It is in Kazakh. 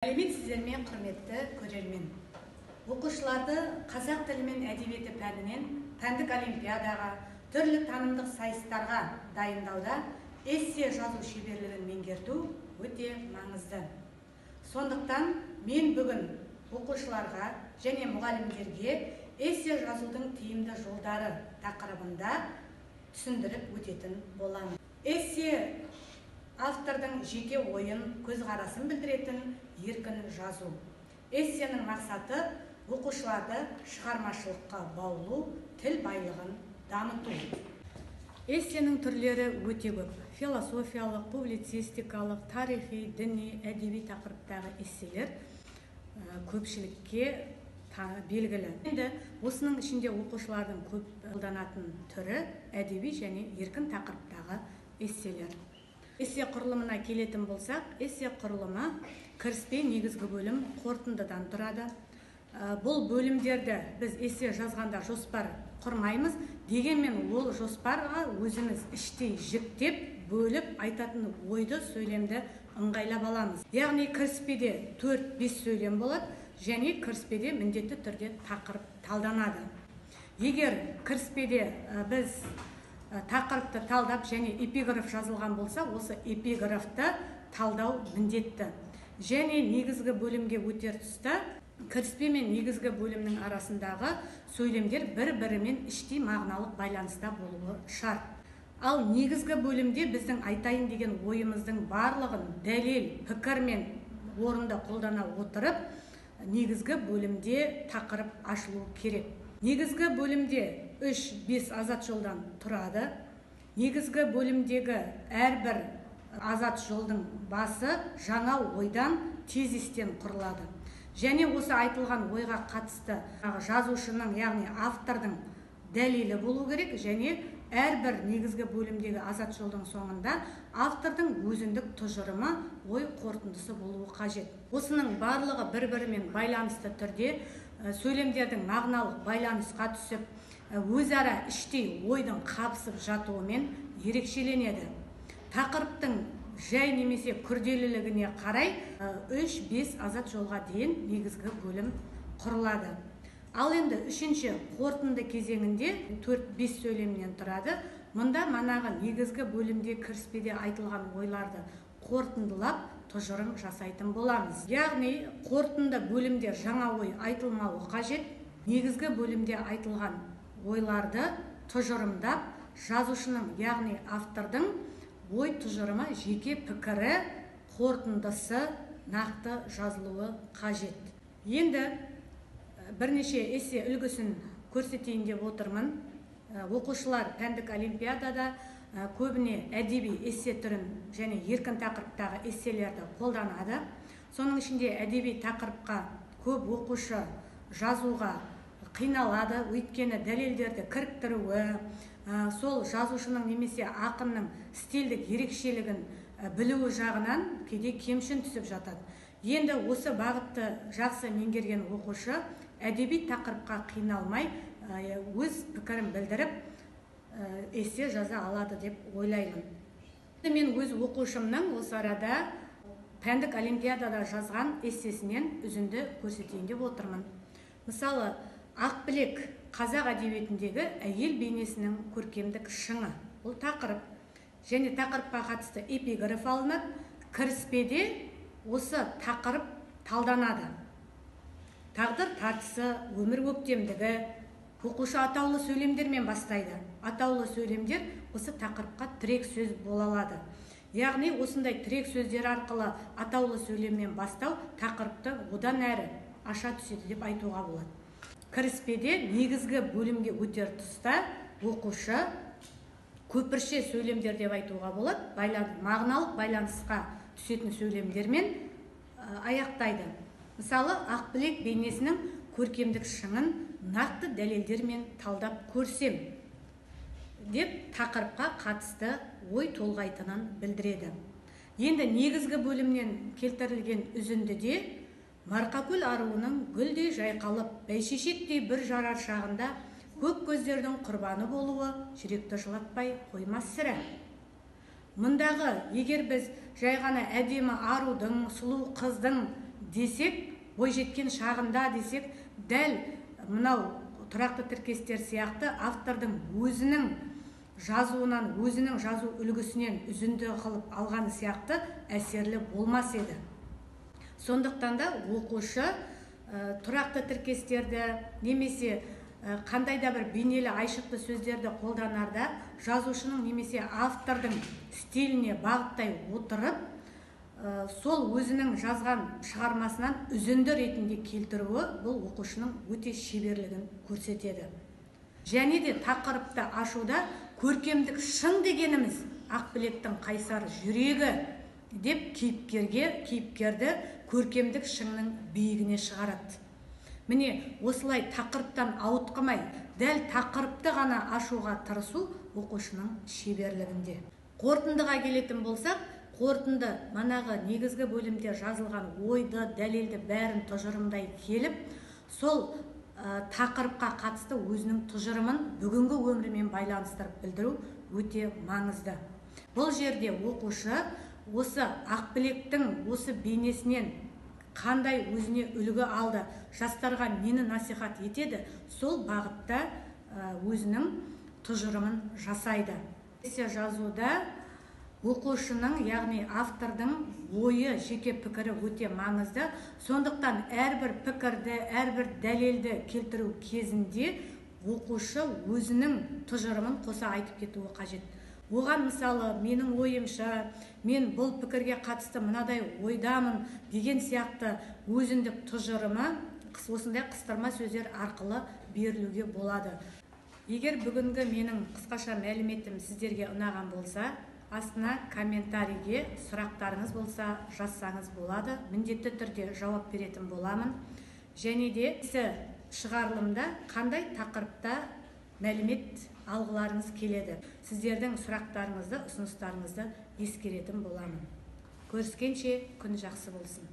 Сіздермен құрметті көрермен. Оқушыларды қазақ тілі мен әдебиеті пәнінен пәндік олимпиадаға, түрлі танымдық сайыстарға дайындауда эссе жазу шеберлігін меңгерту өте маңызды. Сондықтан мен бүгін оқушыларға және мұғалімдерге эссе жазудың тиімді жолдары тақырыбында түсіндіріп өтетін боламын. Эссе автордың жеке ойын, көзқарасын білдіретін еркін жазу. Эссенің мақсаты оқушыларды шығармашылыққа баулу, тіл байлығын дамыту. Эссенің түрлері өте көп. Философиялық, публицистикалық, тарихи, діни, әдеби тақырыптағы эсселер көпшілікке белгілі. Енді осының ішінде оқушылардың көп қолданатын түрі әдеби және еркін тақырыптағы эсселер. Эссе құрылымына келетін болсақ, эссе құрылымы кіріспе, негізгі бөлім, қорытындыдан тұрады. Бұл бөлімдерді біз эссе жазғанда жоспар құрмаймыз, дегенмен ол жоспарға өзіміз іштей жіктеп, бөліп айтатын ойды, сөйлемді ыңғайлап аламыз. Яғни кіріспеде 4-5 сөйлем болады, және кіріспеде міндетті түрде тақырып талданады. Егер кіріспеде біз тақырыпты талдап және эпиграф жазылған болса, осы эпиграфты талдау міндетті. Және негізгі бөлімге өтер тұста кіріспе мен негізгі бөлімнің арасындағы сөйлемдер бір-бірімен іштей мағыналық байланыста болуы шарт. Ал негізгі бөлімде біздің айтайын деген ойымыздың барлығын дәлел, пікір мен орынды қолдана отырып, негізгі бөлімде тақырып ашылу керек. Негізгі бөлімде 3-5 азат жолдан тұрады. Негізгі бөлімдегі әрбір азат жолдың басы жаңа ойдан, тезистен құрылады. Және осы айтылған ойға қатысты жазушының, яғни автордың дәлелі болу керек, және әрбір негізгі бөлімдегі азат жолдың соңында автордың өзіндік тұжырымы, ой қорытындысы болуы қажет. Осының барлығы бір-бірімен байланысты түрде сөйлемдердің мағыналық байланысқа түсіп, өзара іштей ойдың қабысып жатуымен ерекшеленеді. Тақырыптың жай немесе күрделілігіне қарай 3-5 азат жолға дейін негізгі бөлім құрылады. Ал енді үшінші қорытынды кезеңінде 4-5 сөйлемнен тұрады. Мұнда манағы негізгі бөлімде кіріспеде айтылған ойларды қорытындылап, тұжырым жасайтын боламыз. Яғни қорытынды бөлімде жаңа ой айтылмауы қажет. Негізгі бөлімде айтылған ойларды тұжырымдап, жазушының, яғни автордың ой тұжырымы, жеке пікірі, қорытындысы нақты жазылуы қажет. Енді бірнеше эссе үлгісін көрсетейін деп отырмын. Оқушылар пәндік олимпиадада көбіне әдеби эссе түрін және еркін тақырыптағы эсселерді қолданады. Соның ішінде әдеби тақырыпқа көп оқушы жазуға қиналады, өйткені дәлелдерді кіріктіруі, сол жазушының немесе ақынның стильдік ерекшелігін білуі жағынан кейде кемшін түсіп жатады. Енді осы бағытты жақсы меңгерген оқушы әдеби тақырыпқа қиналмай, өз пікірін білдіріп, эссе жаза алады деп ойлаймын. Мен өз оқушымның осы арада пәндік олимпиадада жазған эссесінен үзінді көрсетейін деп отырмын. Мысалы, Ақбілек қазақ әдебиетіндегі әйел бейнесінің көркемдік шыңы. Бұл тақырып. Және тақырыпқа қатысты эпиграф алынады. Кіріспеде осы тақырып талданады. Тағдыр тартысы, өмір көктемдігі, оқушы атаулы сөйлемдермен бастайды. Атаулы сөйлемдер осы тақырыпқа тірек сөз бола алады. Яғни осындай тірек сөздер арқылы атаулы сөйлеммен бастау тақырыпты одан әрі аша түседі деп айтуға болады. Кіріспеде негізгі бөлімге өтер тұста оқушы көпірше сөйлемдер деп айтуға болады. Мағыналық байланысқа түсетін сөйлемдермен аяқтайды. Мысалы, Ақбілек бейнесінің көркемдік шыңын нақты дәлелдермен талдап көрсем деп тақырыпқа қатысты ой толғайтынын білдіреді. Енді негізгі бөлімнен келтірілген үзіндіде Марқакөл аруының гүлдей жайқалып, бәйшешектей бір жарар шағында көк көздердің құрбаны болуы жүректі жылатпай қоймас сірә. Мұндағы егер біз жай ғана әдемі арудың, сұлу қыздың десек, бойжеткен шағында десек, дәл мынау тұрақты тіркестер сияқты автордың өзінің жазуынан, өзінің жазу үлгісінен үзінді қылып алған сияқты әсерлі болмас еді. Сондықтан да оқушы тұрақты тіркестерді немесе қандай да бір бейнелі айшықты сөздерді қолданарда жазушының немесе автордың стиліне бағыттай отырып, сол өзінің жазған шығармасынан үзінді ретінде келтіруі бұл оқушының өте шеберлігін көрсетеді. Және де тақырыпты ашуда көркемдік шын дегеніміз Ақбілектің қайсар жүрегі деп кейіпкерді көркемдік шыңның биігіне шығарады. Міне, осылай тақырыптан ауытқымай, дәл тақырыпты ғана ашуға тырысу оқушының шеберлігінде. Қорытындыға келетін болсақ, қорытынды манағы негізгі бөлімде жазылған ойды, дәлелді бәрін тұжырымдай келіп, сол тақырыпқа қатысты өзінің тұжырымын бүгінгі өмірмен байланыстырып білдіру өте маңызды. Бұл жерде оқушы осы Ақбілектің осы бейнесінен қандай өзіне үлгі алды, жастарға нені насихат етеді, сол бағытта өзінің тұжырымын жасайды. Эссе жазуда оқушының, яғни автордың ойы, жеке пікірі өте маңызды. Сондықтан әрбір пікірді, әрбір дәлелді келтіру кезінде оқушы өзінің тұжырымын қоса айтып кетуі қажет. Оған мысалы, менің ойымша, мен бұл пікірге қатысты мынадай ойдамын деген сияқты өзіндік тұжырымы осындай қыстырма сөздер арқылы берілуге болады. Егер бүгінгі менің қысқаша мәліметім сіздерге ұнаған болса, астына комментарийге сұрақтарыңыз болса жазсаңыз болады. Міндетті түрде жауап беретін боламын. Және де шығарылымда қандай тақырыпта мәлімет алғыларыңыз келеді. Сіздердің сұрақтарыңызды, ұсыныстарыңызды ескеретін боламын. Көріскенше күн жақсы болсын.